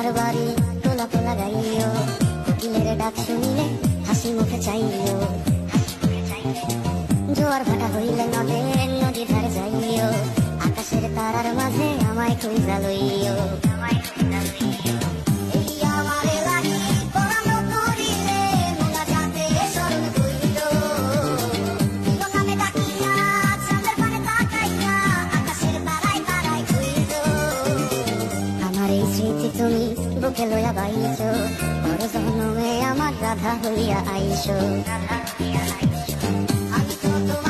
আমার বাড়ি তোলা তোলা গাইও, কোকিলের ডাক শুনিলে হাসি মুখে চাইও, জোয়ার ভাটা হইলে নদীর ধারে যাইও, আকাশের তারার মাঝে আমায় খুঁজা লইও। তুমি বুকে লইয়া বাইছো, বড় জন্মে আমার রাধা হইয়া আইসো। আমি তো